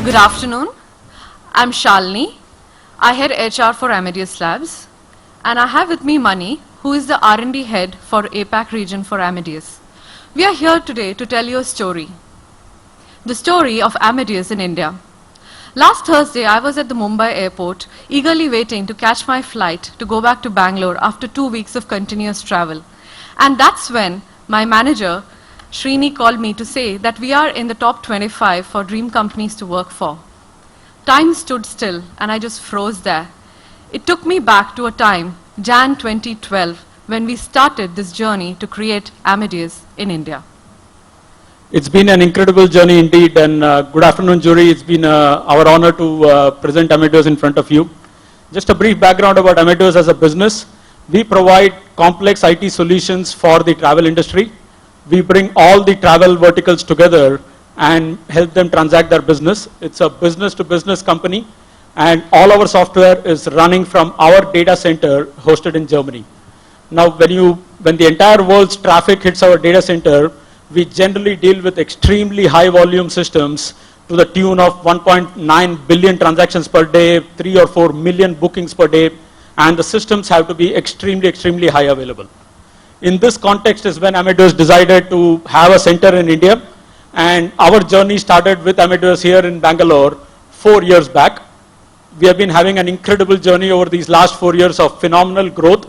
Good afternoon. I'm Shalini. I head HR for Amadeus Labs, and I have with me Mani, who is the R&D head for APAC region for Amadeus. We are here today to tell you a story. The story of Amadeus in India. Last Thursday, I was at the Mumbai airport, eagerly waiting to catch my flight to go back to Bangalore after 2 weeks of continuous travel. And that's when my manager, Srini, called me to say that we are in the top 25 for dream companies to work for. Time stood still, and I just froze there. It took me back to a time, Jan 2012, when we started this journey to create Amadeus in India. It's been an incredible journey indeed, and good afternoon, jury. It's been our honor to present Amadeus in front of you. Just a brief background about Amadeus as a business. We provide complex IT solutions for the travel industry. We bring all the travel verticals together and help them transact their business. It's a business-to-business company, and all our software is running from our data center hosted in Germany. Now, when the entire world's traffic hits our data center, we generally deal with extremely high volume systems to the tune of 1.9 billion transactions per day, 3 or 4 million bookings per day, and the systems have to be extremely high available. In this context is when Amadeus decided to have a center in India, and our journey started with Amadeus here in Bangalore 4 years back. We have been having an incredible journey over these last 4 years of phenomenal growth.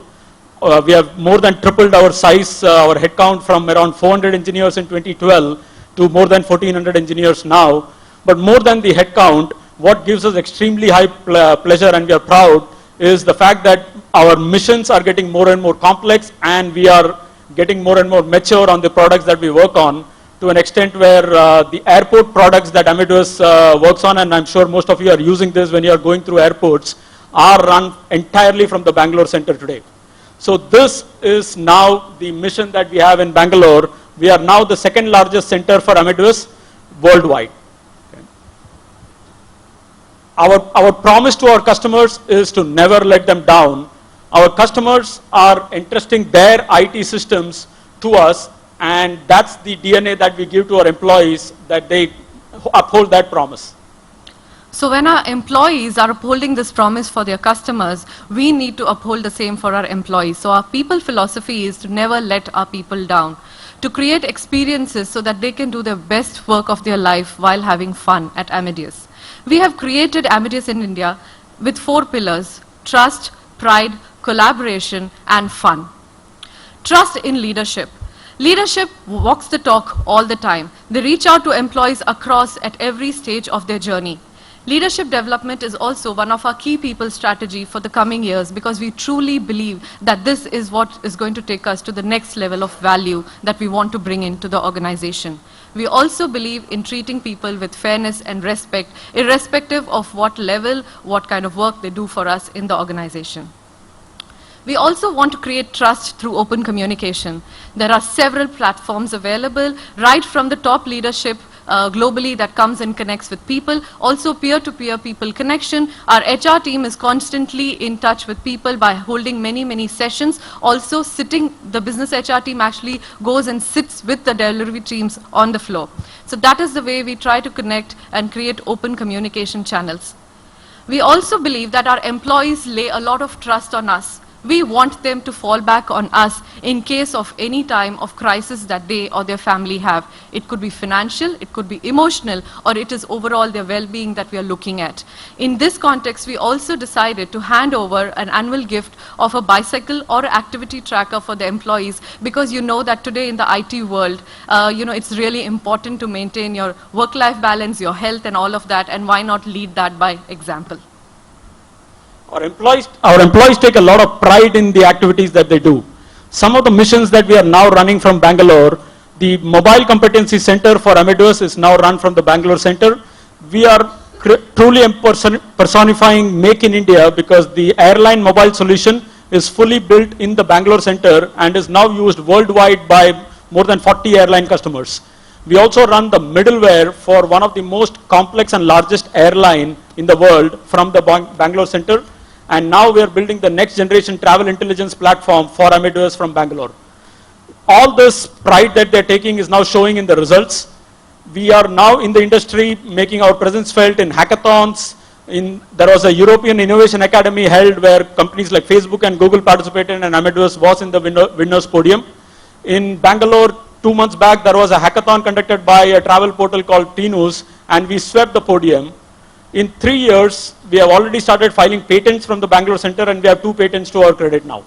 We have more than tripled our size, our headcount from around 400 engineers in 2012 to more than 1,400 engineers now. But more than the headcount, what gives us extremely high pleasure, and we are proud, is the fact that our missions are getting more and more complex, and we are getting more and more mature on the products that we work on, to an extent where the airport products that Amadeus works on, and I'm sure most of you are using this when you are going through airports, are run entirely from the Bangalore center today. So this is now the mission that we have in Bangalore. We are now the second largest center for Amadeus worldwide. Our promise to our customers is to never let them down. Our customers are entrusting their IT systems to us, and that's the DNA that we give to our employees, that they uphold that promise. So when our employees are upholding this promise for their customers, we need to uphold the same for our employees. So our people philosophy is to never let our people down, to create experiences so that they can do the best work of their life while having fun at Amadeus. We have created Amadeus in India with 4 pillars: trust, pride, collaboration, and fun. Trust in leadership. Leadership walks the talk all the time. They reach out to employees across at every stage of their journey. Leadership development is also one of our key people strategy for the coming years, because we truly believe that this is what is going to take us to the next level of value that we want to bring into the organization. We also believe in treating people with fairness and respect, irrespective of what level, what kind of work they do for us in the organization. We also want to create trust through open communication. There are several platforms available, right from the top leadership globally that comes and connects with people, also peer-to-peer people connection. Our HR team is constantly in touch with people by holding many sessions. Also the business HR team actually goes and sits with the delivery teams on the floor. So that is the way we try to connect and create open communication channels. We also believe that our employees lay a lot of trust on us. We want them to fall back on us in case of any time of crisis that they or their family have. It could be financial, it could be emotional, or it is overall their well-being that we are looking at. In this context, we also decided to hand over an annual gift of a bicycle or activity tracker for the employees, because you know that today in the IT world, it's really important to maintain your work-life balance, your health and all of that, and why not lead that by example? Our employees take a lot of pride in the activities that they do. Some of the missions that we are now running from Bangalore, the Mobile Competency Center for Amadeus is now run from the Bangalore Center. We are truly personifying Make in India, because the airline mobile solution is fully built in the Bangalore Center and is now used worldwide by more than 40 airline customers. We also run the middleware for one of the most complex and largest airline in the world from the Bangalore Center. And now we are building the next generation travel intelligence platform for Amadeus from Bangalore. All this pride that they're taking is now showing in the results. We are now in the industry making our presence felt in hackathons. There was a European Innovation Academy held where companies like Facebook and Google participated, and Amadeus was in the winners podium. In Bangalore, 2 months back, there was a hackathon conducted by a travel portal called Teenus, and we swept the podium. In 3 years, we have already started filing patents from the Bangalore Center, and we have 2 patents to our credit now.